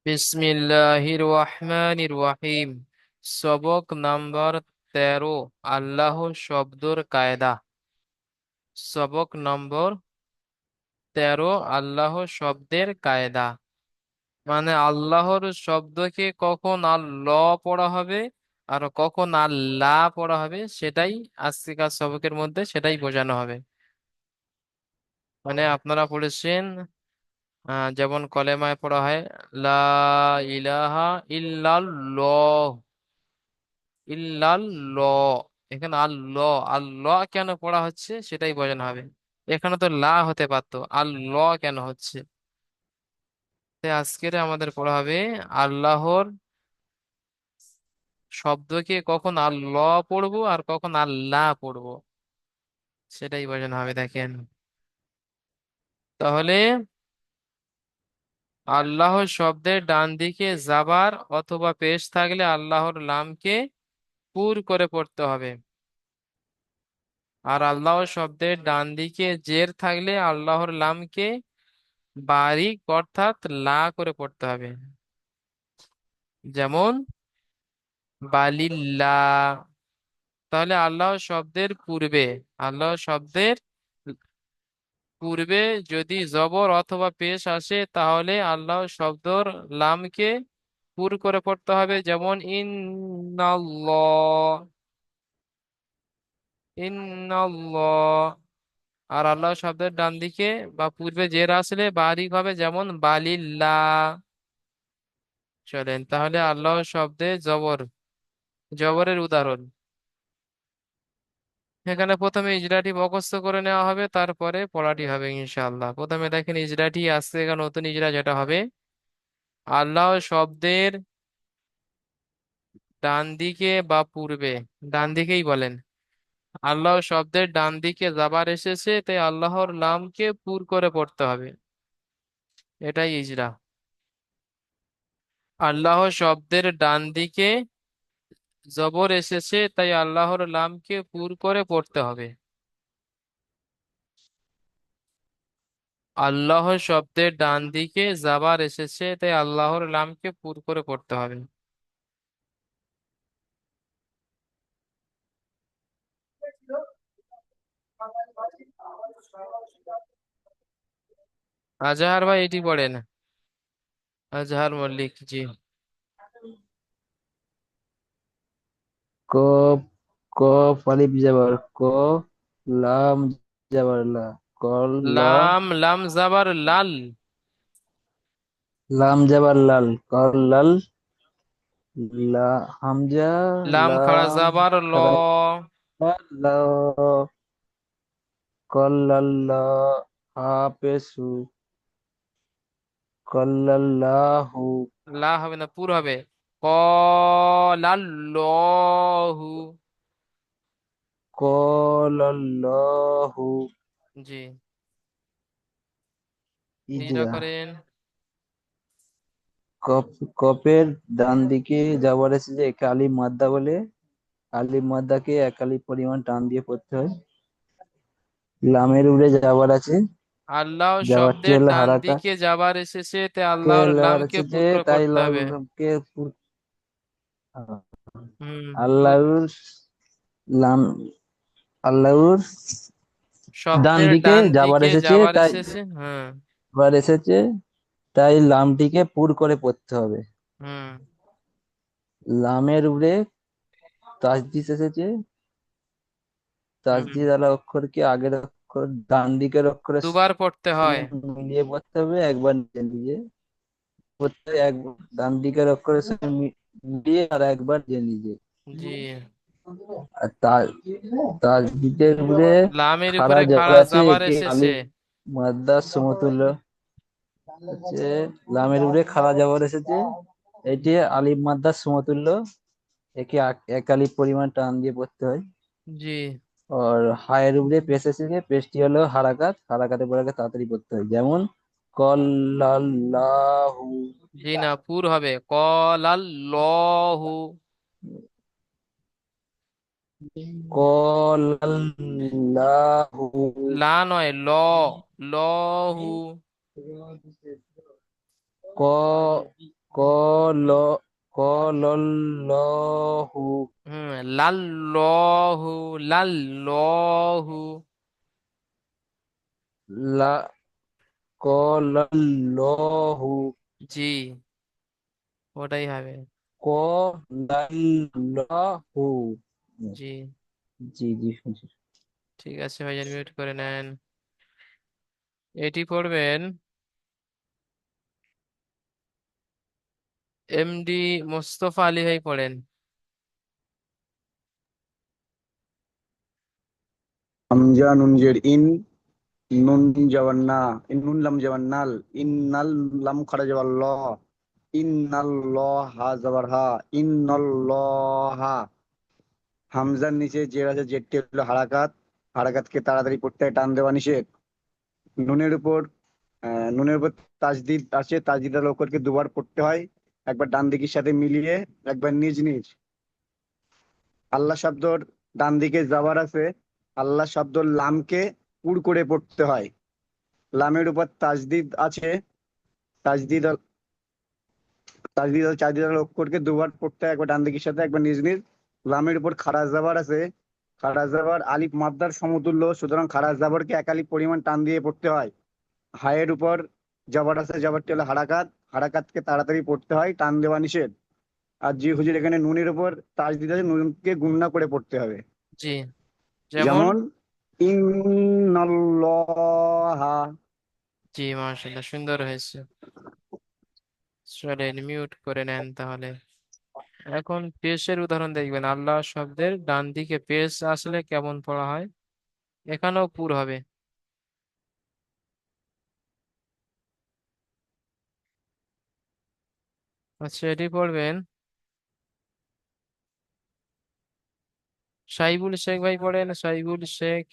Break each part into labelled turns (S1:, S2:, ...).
S1: বিসমিল্লাহির রহমানির রহিম। সবক নাম্বার 13। আল্লাহ শব্দর কায়দা। সবক নম্বর 13, আল্লাহ শব্দের কায়দা। মানে আল্লাহর শব্দকে কখন আল্লাহ পড়া হবে আর কখন আল্লাহ পড়া হবে, সেটাই আজকের সবকের মধ্যে সেটাই বোঝানো হবে। মানে আপনারা পড়েছেন, যেমন কলেমায় পড়া হয় লা ইলাহা ইল্লাল্লাহ, ইল্লাল্লাহ। এখানে আল্লাহ আল্লাহ কেন পড়া হচ্ছে সেটাই বোঝানো হবে। এখানে তো লা হতে পারতো, আল্লাহ কেন হচ্ছে? তাই আজকের আমাদের পড়া হবে আল্লাহর শব্দকে কখন আল্লাহ পড়বো আর কখন আল্লাহ পড়বো, সেটাই বোঝানো হবে। দেখেন তাহলে, আল্লাহ শব্দের ডান দিকে জাবার অথবা পেশ থাকলে আল্লাহর লামকে পুর করে পড়তে হবে। আর আল্লাহ শব্দের ডান দিকে জের থাকলে আল্লাহর লামকে বারিক অর্থাৎ লা করে পড়তে হবে। যেমন বালিল্লাহ। তাহলে আল্লাহ শব্দের পূর্বে, আল্লাহ শব্দের পূর্বে যদি জবর অথবা পেশ আসে তাহলে আল্লাহ শব্দর লামকে পুর করে পড়তে হবে। যেমন ইন্নাল্লাহ, ইন্নাল্লাহ। আর আল্লাহ শব্দের ডান দিকে বা পূর্বে জের আসলে বারিক হবে, যেমন বালিল্লাহ। চলেন তাহলে আল্লাহ শব্দে জবর, জবরের উদাহরণ। এখানে প্রথমে ইজরাটি মুখস্থ করে নেওয়া হবে, তারপরে পড়াটি হবে ইনশাআল্লাহ। প্রথমে দেখেন ইজরাটি আসছে, এখানে নতুন ইজরা যেটা হবে, আল্লাহ শব্দের ডান দিকে বা পূর্বে, ডান দিকেই বলেন, আল্লাহ শব্দের ডান দিকে যাবার এসেছে তাই আল্লাহর নামকে পুর করে পড়তে হবে, এটাই ইজরা। আল্লাহ শব্দের ডান দিকে জবর এসেছে তাই আল্লাহর নামকে পুর করে পড়তে হবে। আল্লাহ শব্দের ডান দিকে জাবার এসেছে তাই আল্লাহর নামকে পুর করে পড়তে হবে। আজহার ভাই এটি পড়েন, আজহার মল্লিক জি।
S2: কফ কফ আলিফ জাবার ক, লাম জাবার লা, কল লা,
S1: লাম, লাম জাবার লাল।
S2: লাম জাবার লাল, কল লাল, লা হামজা,
S1: লাম খাড়া
S2: লাম
S1: জাবার ল।
S2: খারা লা, কল লাল লা, হা পেশু, কল্লাল্লাহু,
S1: লা হবে না, পুর হবে। কলাল্লাহু।
S2: কলাল্লাহু,
S1: জি, হিজরা
S2: ইজরা।
S1: করেন।
S2: কপ কপের ডান দিকে যাবার এসে যে একে আলিফ মাদ্দা বলে, আলিফ মাদ্দাকে এক আলিফ পরিমাণ টান দিয়ে পড়তে হয়। লামের উড়ে যাবার আছে,
S1: আল্লাহ
S2: যাবারটি
S1: শব্দের
S2: হলো
S1: ডান
S2: হারাকাত,
S1: দিকে যাবার এসেছে তে
S2: কে
S1: আল্লাহর
S2: লাবার
S1: নামকে
S2: আছে
S1: পুর
S2: যে
S1: করে
S2: তাই
S1: পড়তে হবে।
S2: লামকে
S1: হুম।
S2: আল্লাহর লাম, আল্লাহর ডান
S1: শব্দের
S2: দিকে
S1: ডান
S2: যাবার
S1: দিকে
S2: এসেছে
S1: যাবার
S2: তাই,
S1: এসেছে, হ্যাঁ।
S2: যাবার এসেছে তাই লামটিকে পুর করে পড়তে হবে।
S1: হুম।
S2: লামের উপরে তাসদিস এসেছে,
S1: হুম,
S2: তাসদিস আলা অক্ষরকে আগের অক্ষর ডান দিকের অক্ষরের
S1: দুবার পড়তে হয়।
S2: সঙ্গে মিলিয়ে পড়তে হবে, একবার নিজে নিজে পড়তে হবে, এক ডান দিকের অক্ষরের সঙ্গে মিলিয়ে আর একবার নিজে নিজে।
S1: জি।
S2: আর তাসদিদের উপরে
S1: লামের
S2: খাড়া
S1: উপরে
S2: জবর
S1: খাড়া
S2: আছে,
S1: যাবার
S2: একে
S1: এসেছে।
S2: আলিফ মাদ্দার সমতুল্য হচ্ছে। লামের উপরে খাড়া জবর এসেছে, এটি আলিফ মাদ্দার সমতুল্য, একে এক আলিফ পরিমাণ টান দিয়ে পড়তে হয়।
S1: জি।
S2: আর হায়ের উপরে পেশ এসেছে, পেশটি হলো হারাকাত, হারাকাতের পরে আগে তাড়াতাড়ি পড়তে হয়। যেমন কল্লাল্লাহু,
S1: জি না, পুর হবে কলাল্লাহু।
S2: কল্লাল্লাহু,
S1: লা নয়, ল, লহু।
S2: ক কল কলল্লাহু
S1: লাল্লাহু, লাল্লাহু।
S2: লা কলল্লাহু
S1: জি, ওটাই হবে।
S2: কলাল্লাহু।
S1: জি,
S2: জি জি শুনছি।
S1: ঠিক আছে ভাইজান, মিউট করে নেন। এটি পড়বেন এমডি মোস্তফা আলী ভাই, পড়েন।
S3: হামজা নুন জের ইন, নুন জবর না, নুন লাম জবর নাল, ইন্নাল লাম খারা জবর ল, ইন্নাল ল হা জবর হা, ইন্নাল্লাহা। হামজার নিচে জের আছে, জেরটি হলো হারাকাত, হারাকাতকে তাড়াতাড়ি পড়তে হয়, টান দেওয়া নিষেধ। নুনের উপর নুনের উপর তাজদিদ আছে, তাজদিদ আল অক্ষরকে দুবার পড়তে হয়, একবার ডান দিকের সাথে মিলিয়ে, একবার নিজ নিজ। আল্লাহ শব্দর ডান দিকে যাবার আছে, আল্লাহ শব্দ লামকে পুর করে পড়তে হয়। লামের উপর তাজদিদ আছে, তাজদিদ তাজদিদ অক্ষরকে দুবার পড়তে হয়, একবার ডান দিকের সাথে, একবার নিজ নিজ। লামের উপর খাড়া জাবার আছে, খাড়া জাবার আলিফ মাদ্দার সমতুল্য, সুতরাং খাড়া জাবরকে এক আলিফ পরিমাণ টান দিয়ে পড়তে হয়। হায়ের উপর জবর আছে, জবরটি হলো হারাকাত, হারাকাতকে তাড়াতাড়ি পড়তে হয়, টান দেওয়া নিষেধ। আর জি হুজুর, এখানে নুনের উপর তাজদিদ আছে, নুনকে গুণনা করে পড়তে হবে।
S1: জি, যেমন।
S3: যেমন ইন্নাল্লাহা।
S1: জি, মাশাআল্লাহ, সুন্দর হয়েছে। চলেন মিউট করে নেন তাহলে। এখন পেশের উদাহরণ দেখবেন, আল্লাহ শব্দের ডান দিকে পেশ আসলে কেমন পড়া হয়। এখানেও পুর হবে। আচ্ছা, এটি পড়বেন সাইবুল শেখ ভাই, পড়েন সাইবুল শেখ।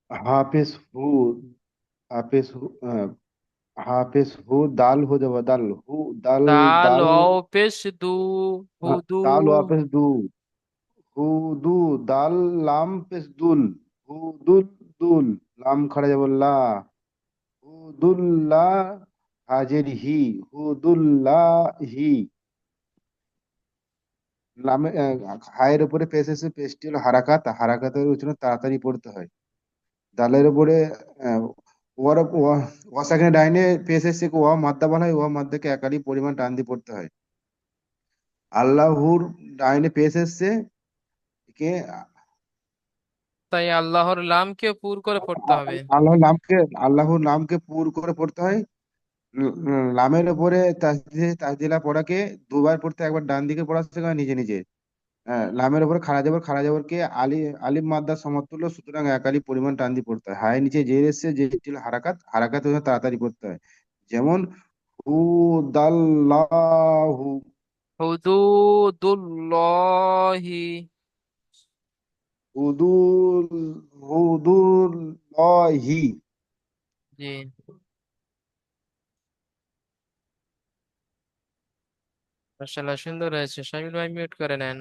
S4: हाफिज हु, हाफिज हु, हाफिज हु दाल हो जब दाल हु दाल
S1: দাল
S4: दाल।
S1: ও পেশ দু, হুদু।
S4: दाल वापस दू, हुदू दाल लाम पेश दुल, हुदुल दुल लाम खड़ा जब ला, হুদুল্লাহ হাজের হি, হুদুল্লাহি। লামে হায়ের উপরে পেশ এসে পেশটি হলো হারাকাত, হারাকাতের উচ্চারণ তাড়াতাড়ি পড়তে হয়। দালের উপরে আহ, ওয়ার ওয়া সেকেন্ড ডাইনে পেশ এসে ওয়া মাদ্দা বলা হয়, ওয়া মাদ্দাকে একালি পরিমাণ টান দিয়ে পড়তে হয়। আল্লাহর ডাইনে পেশ এসছে কে,
S1: তাই আল্লাহর লামকে পুর করে পড়তে হবে।
S4: আল্লাহর নামকে, আল্লাহর নামকে পুর করে পড়তে হয়। লামের উপরে তাসদিলা পড়াকে দুবার পড়তে হয়, একবার ডান দিকে পড়া শেখা নিজে নিজে। লামের উপরে খাড়া জবরকে আলিফ মাদ্দার সমতুল্য, সুতরাং একালি পরিমাণ টান দিয়ে পড়তে হয়। হায় নিচে জের এসছে, যেটি হলো হারাকাত, হারাকাত তাড়াতাড়ি পড়তে হয়। যেমন হুদাল্লাহু,
S1: হুদুদুল্লাহি।
S4: হুদুল হুদুল্লাহি।
S1: জি, মাশাআল্লাহ, সুন্দর হয়েছে। শামিল ভাই, মিউট করে নেন।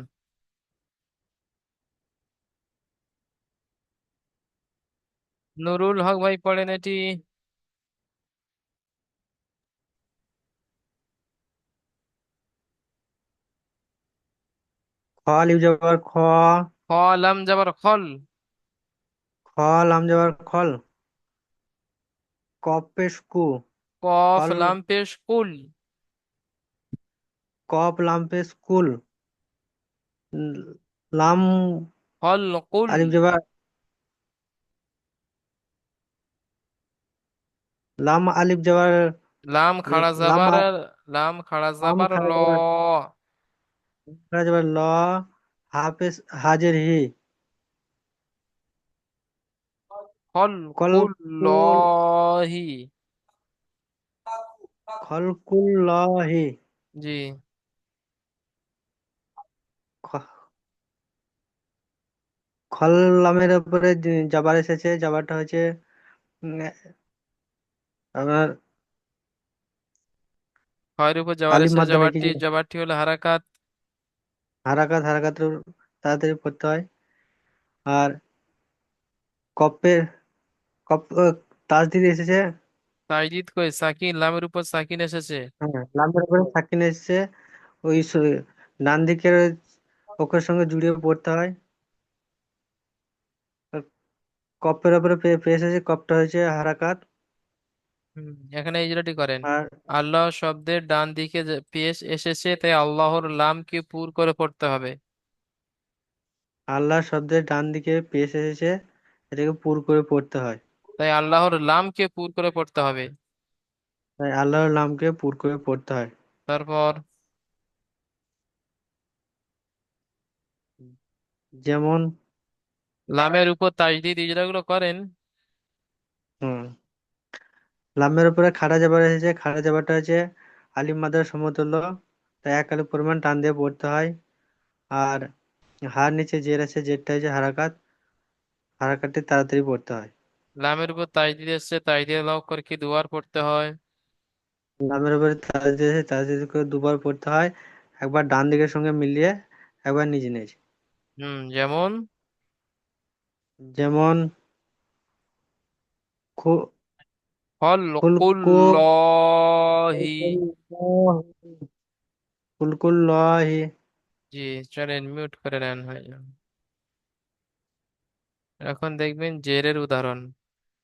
S1: নুরুল হক ভাই, পড়েন এটি।
S5: খ আলিফ জবর খ,
S1: খ লাম যাবার খল,
S5: খ লাম জবর খল, কফ পেশ কু,
S1: কফ
S5: কল,
S1: লাম পেশ কুল,
S5: কফ লাম পেশ কুল, লাম
S1: হল কুল।
S5: আলিফ জবর, লাম আলিফ জবর,
S1: লাম খাড়া
S5: লাম
S1: যাবার, লাম খাড়া
S5: লাম
S1: যাবার ল,
S5: খারা জবর, খারা জবর ল, হাফেজ হাজের হি,
S1: হল
S5: কল
S1: কুল
S5: কুল,
S1: লহি।
S5: খল কুল লহি।
S1: জি,
S5: খ- খল লামের উপরে জাবার এসেছে, জাবারটা হচ্ছে উম, আপনার
S1: খয়ের উপর জবর
S5: আলিফ
S1: এসে,
S5: মাদ্দা বাকি
S1: জবারটি জবারটি হলো হারাকাত।
S5: হারাকাত, হারাকাত তাড়াতাড়ি পড়তে হয়। আর কপের কপ তাসদিদ এসেছে।
S1: তাজদিদ কই, সাকিন, লামের উপর সাকিন এসেছে।
S5: হ্যাঁ, লামের উপরে সাকিন এসেছে। ওই ডান দিকের অক্ষরের সঙ্গে জুড়ে পড়তে হয়। আর কপের উপরে পেশ আছে, কপটা হয়েছে হারাকাত।
S1: হুম, এখানে ইজরাটি করেন।
S5: আর
S1: আল্লাহ শব্দের ডান দিকে যে পেশ এসেছে, তাই আল্লাহর লামকে পুর করে পড়তে হবে।
S5: আল্লাহ শব্দের ডান দিকে পেশ এসেছে, এটাকে পুর করে পড়তে হয়।
S1: তাই আল্লাহর লামকে পুর করে পড়তে হবে।
S5: তাই আল্লাহর নামকে পুর করে পড়তে হয়।
S1: তারপর
S5: যেমন
S1: লামের উপর তাজদিদ ইজরাগুলো করেন।
S5: হুম, লামের উপরে খাড়া জাবার এসেছে, খাড়া জাবারটা হচ্ছে আলিফ মাদ্রার সমতুল্য, তাই এক আলিফ পরিমাণ টান দিয়ে পড়তে হয়। আর হার নিচে জের আছে, জেরটা হচ্ছে হারাকাত, হারাকাতটি তাড়াতাড়ি পড়তে হয়।
S1: লামের উপর তাজদিদ এসছে, তাজদিদ অক্ষর কি দুবার পড়তে হয়?
S5: লামের উপরে তাজদিদ আছে, তাজদিদ করে দুবার পড়তে হয়। একবার ডান দিকের সঙ্গে মিলিয়ে, একবার নিচে নিচে।
S1: যেমন
S5: যেমন খু- খুলকু
S1: খলকুল্লাহি।
S5: খুলকুল্লাহি।
S1: জি, চলেন মিউট করে নেন ভাই। এখন দেখবেন জেরের উদাহরণ,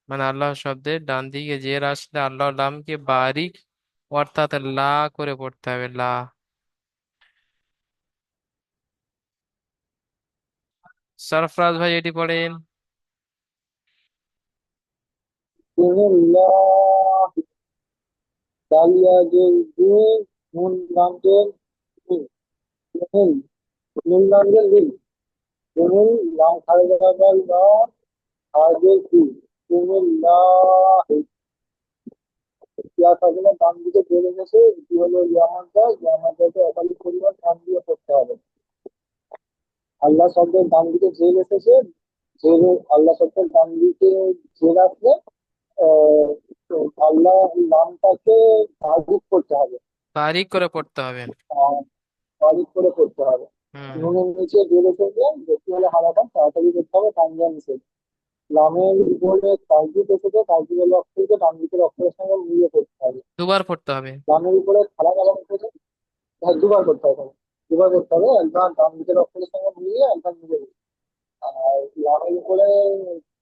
S1: মানে আল্লাহ শব্দের ডান দিকে জের আসলে আল্লাহর নামকে বারিক অর্থাৎ লা করে পড়তে হবে, লা। সরফরাজ ভাই এটি পড়েন।
S2: বিসমিল্লাহ দালিয়া জের দুই নুন লাম জের তিন নুন নুন লাম জের লিল নুন লাম খাড়া জাবার ল আর জের কি বিসমিল্লাহ ইয়া সাকিনের ডান দিকে জের এসেছে, এটি হলো ইয়ামানটা, ইয়ামানটাকে একাধিক পরিমাণ টান দিয়ে করতে হবে। আল্লাহ শব্দের ডান দিকে জের এসেছে, জের আল্লাহ শব্দের ডান দিকে জের আসলে আহ, তো আল্লাহ নামটাকে তাহাজ্জুদ করতে হবে,
S1: বারিক করে পড়তে হবে।
S2: আহ, তারিফ করে করতে হবে।
S1: হুম।
S2: নুনের নিচে জের এসেছে, বেশি হলে হারাকান তাড়াতাড়ি করতে হবে, টানজিয়া নিষেধ। লামের উপরে তাসদিদ এসেছে, তাসদিদের অক্ষরকে ডান দিকের অক্ষরের সঙ্গে মিলিয়ে করতে হবে।
S1: দুবার পড়তে হবে।
S2: লামের উপরে খাড়া গালাম এসেছে, হ্যাঁ, দুবার করতে হবে, দুবার করতে হবে, একবার ডান দিকের অক্ষরের সঙ্গে মিলিয়ে একবার মিলিয়ে। আর লামের উপরে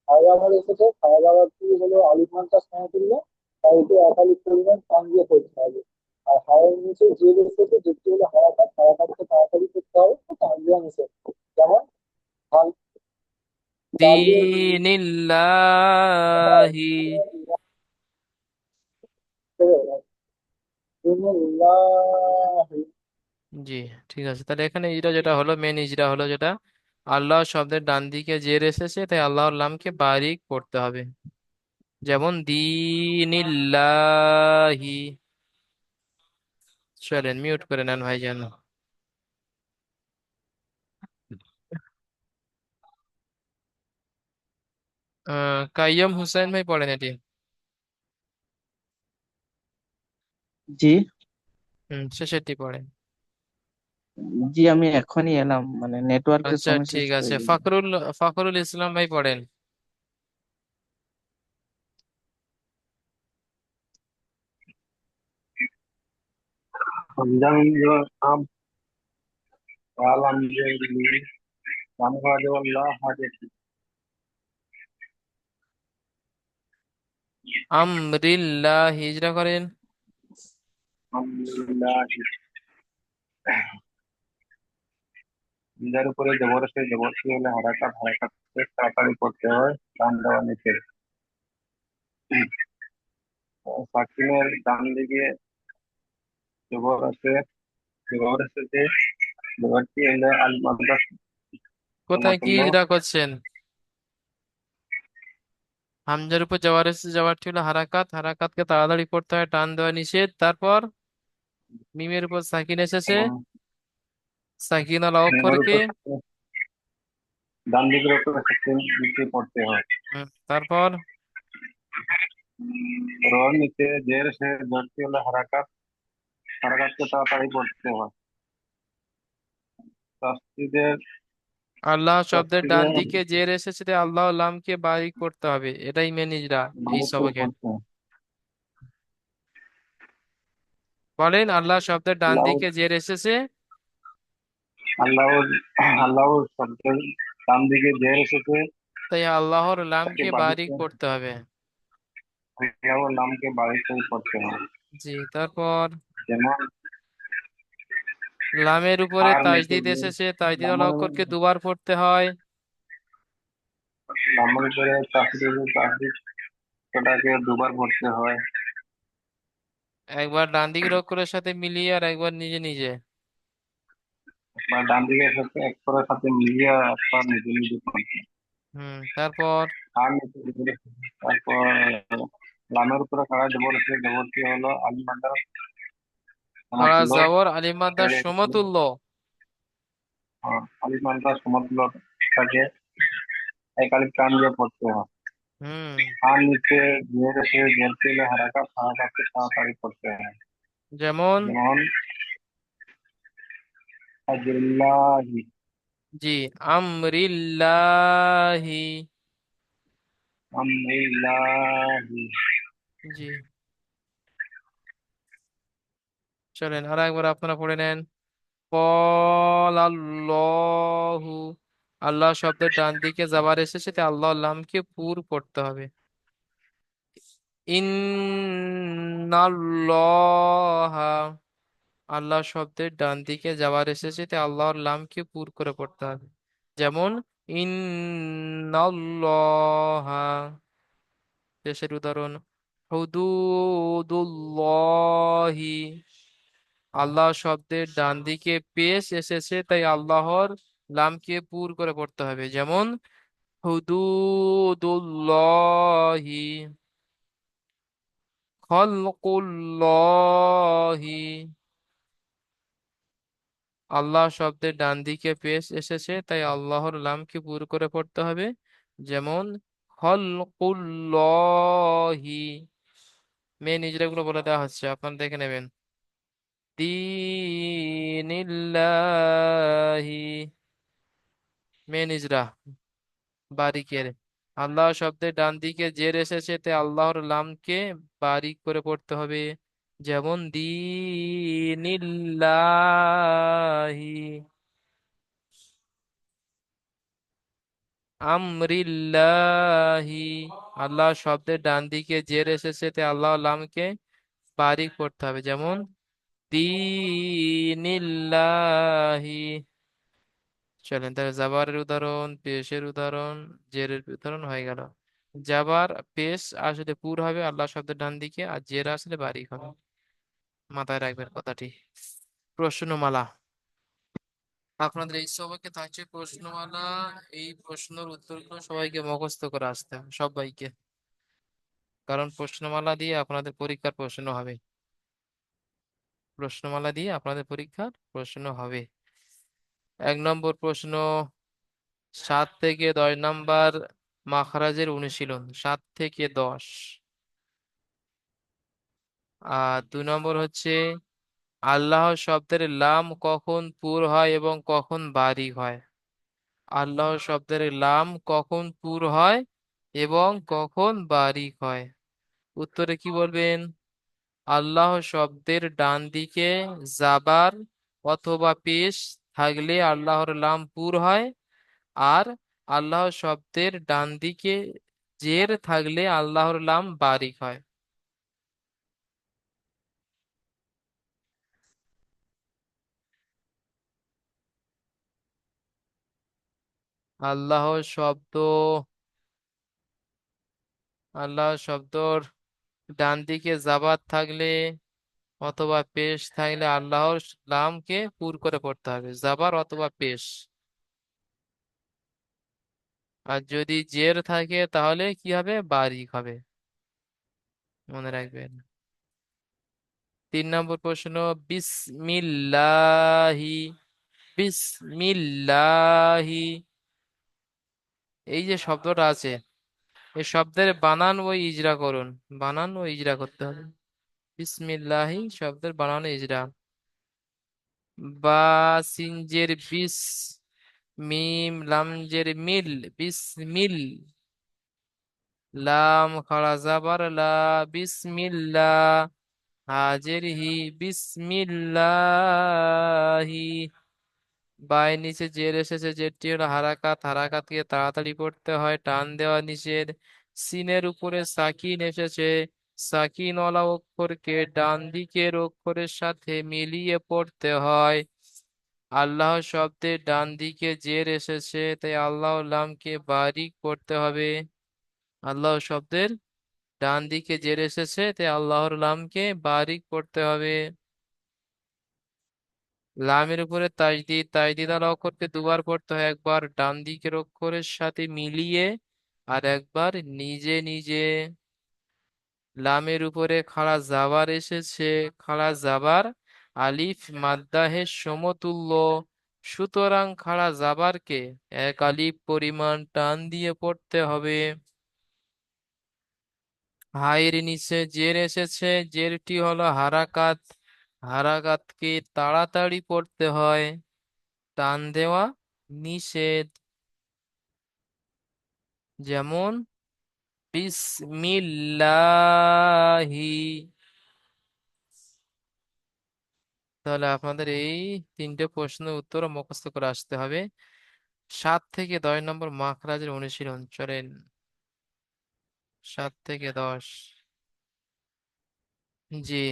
S2: ছায়াবার এসেছে, ছায়াবারটি হলো আলিফ মানটা সমতুল্য, তাই এটি একালিক পরিমাণ টান দিয়ে করতে হবে। আর হায়ের নিচে যে এসেছে, যেটি হলো হারাকাত, হারাকাতকে তাড়াতাড়ি করতে হবে, টান দেওয়া নিষেধ। যেমন হাল দালিয়ে
S1: দিনিল্লাহি। জি, ঠিক আছে। তাহলে এখানে ইজরা যেটা হলো, মেন ইজরা হলো যেটা আল্লাহ শব্দের ডান দিকে জের এসেছে, তাই আল্লাহর নামকে বারিক পড়তে হবে। যেমন দিনিল্লাহি। চলেন মিউট করে নেন ভাইজান। কাইয়্যুম হুসাইন ভাই পড়েন এটি।
S2: জি
S1: শেষেরটি পড়েন।
S2: জি, আমি এখনই এলাম, মানে নেটওয়ার্কের
S1: আচ্ছা
S2: সমস্যা
S1: ঠিক
S2: ছিল
S1: আছে,
S2: এই জন্য।
S1: ফখরুল ইসলাম ভাই পড়েন।
S4: হামজা আম আলাম নাম খাওয়া হাজে
S1: আমরিল্লাহ হিজরা করেন।
S4: আলহামদুলিল্লাহ। হামজার উপরে জবর আছে, জবরটি হলে হারাকাত, হারাকাতকে তাড়াতাড়ি করতে হয়, টান দেওয়া নিচে। সাকিনের ডান দিকে জবর আছে, জবর এসেছে, জবরটি হলে আল মাদ্রাস
S1: কোথায় কি
S4: সমতুল্য।
S1: হিজরা করছেন? হামজার উপর যাওয়ার এসেছে, যাওয়ারটি হলো হারাকাত, হারাকাতকে তাড়াতাড়ি করতে হয়, টান দেওয়া নিষেধ। তারপর মিমের উপর সাকিন এসেছে,
S4: এবং
S1: সাকিন আলা
S4: নুনের
S1: অক্ষরকে।
S4: উপর ডান দিকের উপরে সাকিন নিচে পড়তে হয়।
S1: তারপর
S4: রোর নিচে জের সে জবরটি হলে হারাকাত, হারাকাতকে তাড়াতাড়ি করতে হয়। তাসদিদের
S1: আল্লাহ
S2: সব
S1: শব্দের
S2: থেকে
S1: ডান দিকে জের এসেছে তাই আল্লাহ লামকে বারিক করতে হবে, এটাই মেন ইজরা এই
S2: ভালো করে
S1: সবকের।
S2: পড়তে হয়।
S1: বলেন আল্লাহ শব্দের ডান
S2: আল্লাহ
S1: দিকে জের এসেছে
S2: আল্লাহ আল্লাহ শব্দের ডান দিকে জের এসেছে,
S1: তাই আল্লাহর
S2: তাকে
S1: লামকে বারিক
S2: বাড়িতে
S1: করতে হবে।
S2: আল্লাহর নামকে বাড়ি করে পড়তে হয়।
S1: জি, তারপর
S2: যেমন
S1: লামের উপরে
S2: আর নিচে
S1: তাজদিদ
S2: যে
S1: এসেছে, তাজদিদ আল
S2: নামের
S1: অক্ষরকে দুবার পড়তে হয়।
S2: নামের উপরে তাসদিদ ওটাকে দুবার পড়তে হয়।
S1: একবার ডান দিকের অক্ষরের সাথে মিলিয়ে আর একবার নিজে নিজে।
S2: বা ডান দিকের সাথে এক করার সাথে মিলিয়ে একবার নিজে নিজে পড়তে হয়।
S1: তারপর
S2: আর নিচে উপরে তারপর লামের উপরে খাড়া জবর আছে, জবরটি হলো আলিমান্ডা
S1: খাড়া
S2: সমতুল্য।
S1: জবর আলিমাদ্দার সমতুল্য।
S2: আলিমান্ডা সমতুল্য তাকে এক আলিফ টান দিয়ে পড়তে হয়।
S1: হুম
S2: আর নিচে জের এসে জের পেলে হারাকাত হারাকাতকে তাড়াতাড়ি পড়তে হয়।
S1: যেমন
S2: যেমন আজিল্লাহি,
S1: জি, আমরিল্লাহি।
S2: আমরিল্লাহি।
S1: জি, চলেন আর একবার আপনারা পড়ে নেন। কল আল্লাহু, আল্লাহ শব্দের ডান দিকে যাবার এসেছে তাই আল্লাহ লামকে পুর পড়তে হবে। ইন্নাল্লাহা, আল্লাহ শব্দের ডান দিকে যাবার এসেছে তাই আল্লাহর লামকে পুর করে পড়তে হবে। যেমন ইন্নাল্লাহা। পেশের উদাহরণ হুদুদুল্লাহি, আল্লাহ শব্দের ডান দিকে পেশ এসেছে তাই আল্লাহর লামকে পুর করে পড়তে হবে। যেমন হুদুদুল্লাহি, খলকুল্লাহি, আল্লাহ শব্দের ডান দিকে পেশ এসেছে তাই আল্লাহর লামকে পুর করে পড়তে হবে। যেমন খলকুল্লাহি। মেন ইজরাগুলো বলে দেওয়া হচ্ছে, আপনারা দেখে নেবেন। দীনিল্লাহি, মেন ইজরা বারিকের। আল্লাহ শব্দের ডান দিকে জের এসেছে তাই আল্লাহর লামকে বারিক করে পড়তে হবে। যেমন দীনিল্লাহি, আমরিল্লাহি, আল্লাহ শব্দের ডান দিকে জের এসেছে তাই আল্লাহ লামকে বারিক পড়তে হবে। যেমন দীনিল্লাহি। চলেন তাহলে জাবারের উদাহরণ, পেশের উদাহরণ, জেরের উদাহরণ হয়ে গেল। জাবার পেশ আসলে পুর হবে আল্লাহ শব্দের ডান দিকে, আর জের আসলে বারিক হবে। মাথায় রাখবেন কথাটি। প্রশ্নমালা, আপনাদের এই সবাইকে থাকছে প্রশ্নমালা। এই প্রশ্নের উত্তরগুলো সবাইকে মুখস্থ করে আসতে হবে সবাইকে, কারণ প্রশ্নমালা দিয়ে আপনাদের পরীক্ষার প্রশ্ন হবে। প্রশ্নমালা দিয়ে আপনাদের পরীক্ষার প্রশ্ন হবে। 1 নম্বর প্রশ্ন, 7 থেকে 10 নম্বর মাখরাজের অনুশীলন, 7 থেকে 10। আর 2 নম্বর হচ্ছে আল্লাহ শব্দের লাম কখন পুর হয় এবং কখন বারিক হয়। আল্লাহ শব্দের লাম কখন পুর হয় এবং কখন বারিক হয়। উত্তরে কি বলবেন? আল্লাহ শব্দের ডান দিকে জাবার অথবা পেশ থাকলে আল্লাহর লাম পুর হয়, আর আল্লাহ শব্দের ডান দিকে জের থাকলে আল্লাহর লাম বারিক হয়। আল্লাহ শব্দ, আল্লাহ শব্দর ডান দিকে জাবাত থাকলে অথবা পেশ থাকলে আল্লাহর লামকে পুর করে পড়তে হবে, জাবার অথবা পেশ। আর যদি জের থাকে তাহলে কি হবে? বারিক হবে, মনে রাখবেন। 3 নম্বর প্রশ্ন, বিসমিল্লাহি, বিসমিল্লাহি, এই যে শব্দটা আছে এই শব্দের বানান ও ইজরা করুন। বানান ও ইজরা করতে হবে। বিসমিল্লাহি শব্দের বানান ও ইজরা। বা সিনজের বিস, মিম লাম জের মিল, বিসমিল। লাম খাড়া জাবার লা, বিসমিল্লাহ। হাজের হি, বিসমিল্লাহি। বাই নিচে জের এসেছে, জেরটি হলো হারাকাত, হারাকাতকে তাড়াতাড়ি পড়তে হয়, টান দেওয়া নিষেধ। সিনের উপরে সাকিন এসেছে, সাকিনওয়ালা অক্ষরকে ডান দিকের অক্ষরের সাথে মিলিয়ে পড়তে হয়। আল্লাহ শব্দে ডান দিকে জের এসেছে, তাই আল্লাহ লামকে বারিক পড়তে হবে। আল্লাহ শব্দের ডান দিকে জের এসেছে, তাই আল্লাহর লামকে বারিক পড়তে হবে। লামের উপরে তাজদিদ, তাজদিদ আলা অক্ষরকে দুবার পড়তে হয়, একবার ডান দিকের অক্ষরের সাথে মিলিয়ে আর একবার নিজে নিজে। লামের উপরে খাড়া জাবার এসেছে, খাড়া জাবার আলিফ মাদ্দাহের সমতুল্য, সুতরাং খাড়া জাবারকে এক আলিফ পরিমাণ টান দিয়ে পড়তে হবে। হায়ের নিচে জের এসেছে, জেরটি হলো হারাকাত, হারাকাতকে তাড়াতাড়ি পড়তে হয়, টান দেওয়া নিষেধ। যেমন বিসমিল্লাহি। তাহলে আপনাদের এই তিনটে প্রশ্নের উত্তর মুখস্থ করে আসতে হবে। 7 থেকে 10 নম্বর মাখরাজের অনুশীলন চলেন। 7 থেকে 10। জি।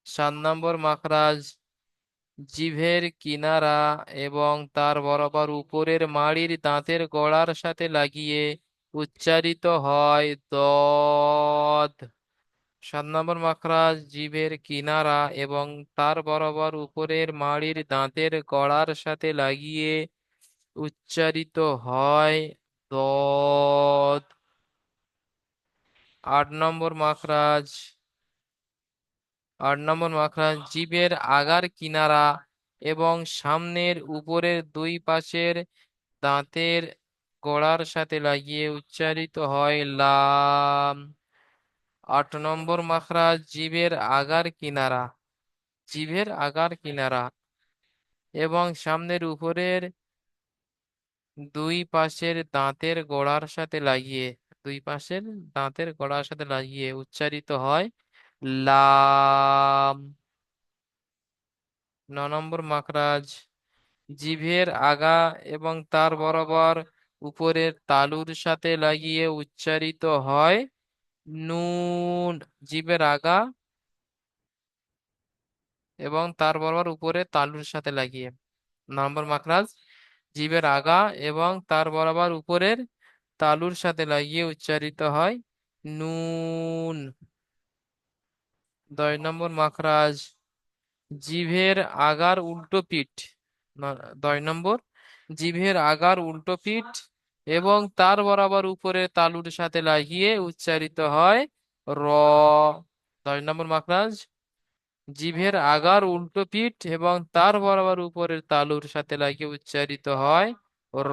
S1: 7 নম্বর মাখরাজ, জিভের কিনারা এবং তার বরাবর উপরের মাড়ির দাঁতের গোড়ার সাথে লাগিয়ে উচ্চারিত হয় দদ। 7 নম্বর মাখরাজ, জিভের কিনারা এবং তার বরাবর উপরের মাড়ির দাঁতের গোড়ার সাথে লাগিয়ে উচ্চারিত হয় দদ। 8 নম্বর মাখরাজ, 8 নম্বর মাখরাজ, জিভের আগার কিনারা এবং সামনের উপরের দুই পাশের দাঁতের গোড়ার সাথে লাগিয়ে উচ্চারিত হয় লাম। 8 নম্বর মাখরাজ, জিভের আগার কিনারা, জিভের আগার কিনারা এবং সামনের উপরের দুই পাশের দাঁতের গোড়ার সাথে লাগিয়ে, দুই পাশের দাঁতের গোড়ার সাথে লাগিয়ে উচ্চারিত হয় লাম। 9 নম্বর মাখরাজ, জিভের আগা এবং তার বরাবর উপরের তালুর সাথে লাগিয়ে উচ্চারিত হয় নুন। জিভের আগা এবং তার বরাবর উপরে তালুর সাথে লাগিয়ে। নম্বর মাখরাজ, জিভের আগা এবং তার বরাবর উপরের তালুর সাথে লাগিয়ে উচ্চারিত হয় নুন। 10 নম্বর মাখরাজ, জিভের আগার উল্টো পিঠ। 10 নম্বর, জিভের আগার উল্টো পিঠ এবং তার বরাবর উপরে তালুর সাথে লাগিয়ে উচ্চারিত হয় র। 10 নম্বর মাখরাজ, জিভের আগার উল্টো পিঠ এবং তার বরাবর উপরের তালুর সাথে লাগিয়ে উচ্চারিত হয় র।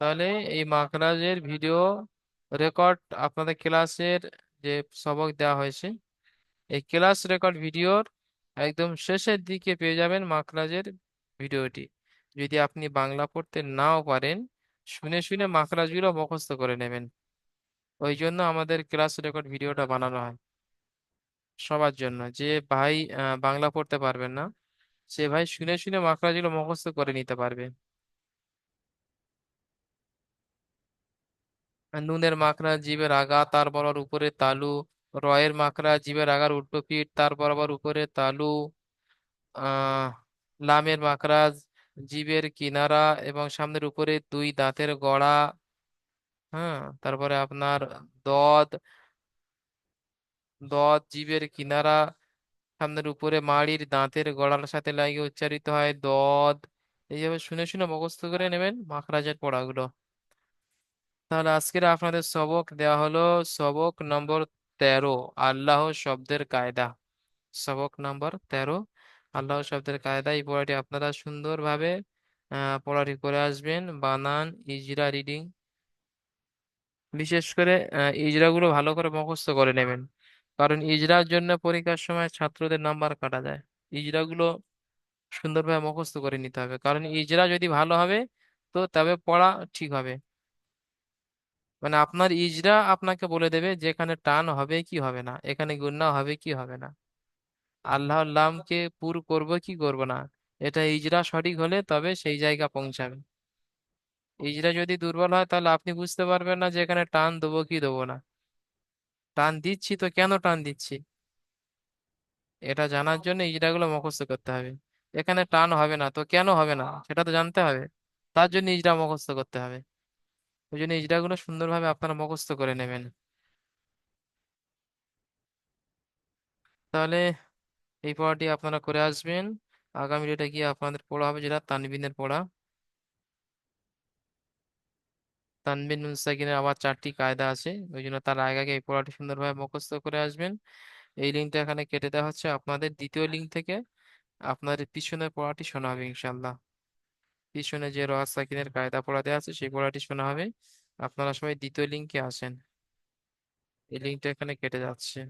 S1: তাহলে এই মাখরাজের ভিডিও রেকর্ড আপনাদের ক্লাসের যে সবক দেওয়া হয়েছে, এই ক্লাস রেকর্ড ভিডিওর একদম শেষের দিকে পেয়ে যাবেন মাখরাজের ভিডিওটি। যদি আপনি বাংলা পড়তে নাও পারেন, শুনে শুনে মাখরাজগুলো মুখস্থ করে নেবেন। ওই জন্য আমাদের ক্লাস রেকর্ড ভিডিওটা বানানো হয় সবার জন্য। যে ভাই বাংলা পড়তে পারবেন না, সে ভাই শুনে শুনে মাখরাজগুলো মুখস্থ করে নিতে পারবে। নুনের মাখরাজ, জিভের আগা তার বরাবর উপরে তালু। রয়ের মাখরাজ, জিভের আগার উল্টো পিঠ তার বরাবর উপরে তালু। আহ লামের মাখরাজ, জিভের কিনারা এবং সামনের উপরে দুই দাঁতের গোড়া। হ্যাঁ, তারপরে আপনার দদ, দদ জিভের কিনারা সামনের উপরে মাড়ির দাঁতের গোড়ার সাথে লাগিয়ে উচ্চারিত হয় দদ। এইভাবে শুনে শুনে মুখস্থ করে নেবেন মাখরাজের পড়াগুলো। তাহলে আজকের আপনাদের সবক দেওয়া হলো সবক নম্বর 13, আল্লাহ শব্দের কায়দা। সবক নম্বর 13, আল্লাহ শব্দের কায়দা। এই পড়াটি আপনারা সুন্দরভাবে পড়াটি করে আসবেন, বানান, ইজরা, রিডিং, বিশেষ করে ইজরাগুলো ভালো করে মুখস্থ করে নেবেন, কারণ ইজরার জন্য পরীক্ষার সময় ছাত্রদের নাম্বার কাটা যায়। ইজরাগুলো সুন্দরভাবে মুখস্থ করে নিতে হবে, কারণ ইজরা যদি ভালো হবে তো তবে পড়া ঠিক হবে। মানে আপনার ইজরা আপনাকে বলে দেবে যে এখানে টান হবে কি হবে না, এখানে গুণনা হবে কি হবে না, আল্লাহর নামকে পুর করব কি করব না। এটা ইজরা সঠিক হলে তবে সেই জায়গা পৌঁছাবে। ইজরা যদি দুর্বল হয় তাহলে আপনি বুঝতে পারবেন না যে এখানে টান দেবো কি দেবো না। টান দিচ্ছি তো কেন টান দিচ্ছি, এটা জানার জন্য ইজরাগুলো মুখস্থ করতে হবে। এখানে টান হবে না তো কেন হবে না সেটা তো জানতে হবে, তার জন্য ইজরা মুখস্থ করতে হবে। ওই জন্য ইজরাগুলো সুন্দরভাবে আপনারা মুখস্থ করে নেবেন। তাহলে এই পড়াটি আপনারা করে আসবেন। আগামী ডেটে গিয়ে আপনাদের পড়া হবে যেটা তানবিনের পড়া। তানবিন নুন সাকিনের আবার 4টি কায়দা আছে, ওই জন্য তার আগে আগে এই পড়াটি সুন্দরভাবে মুখস্থ করে আসবেন। এই লিঙ্কটা এখানে কেটে দেওয়া হচ্ছে, আপনাদের দ্বিতীয় লিঙ্ক থেকে আপনাদের পিছনের পড়াটি শোনা হবে ইনশাল্লাহ। পিছনে যে সাকিনের কায়দা পড়া দেওয়া আছে সেই পড়াটি শোনা হবে। আপনারা সবাই দ্বিতীয় লিঙ্কে আসেন, এই লিঙ্কটা এখানে কেটে যাচ্ছে।